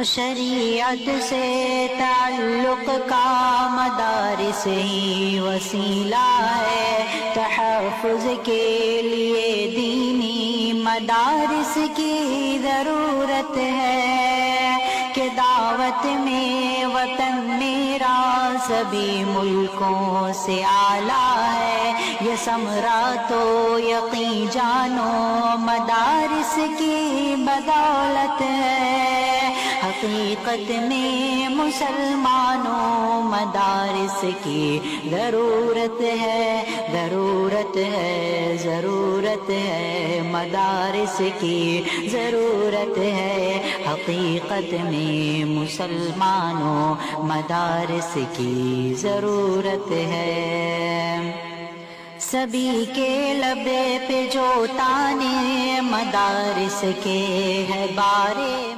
شریعت سے تعلق کا مدارس ہی وسیلہ ہے، تحفظ کے لیے دینی مدارس کی ضرورت ہے کہ دعوت میں وطن میرا سبھی ملکوں سے اعلیٰ ہے، یہ ثمرہ تو یقین جانو مدارس کی بدولت ہے۔ حقیقت میں مسلمانوں مدارس کی ضرورت ہے، ضرورت ہے، ضرورت ہے، مدارس کی ضرورت ہے۔ حقیقت میں مسلمانوں مدارس کی ضرورت ہے۔ سبھی کے لبے پہ جو تانے مدارس کے ہے بارے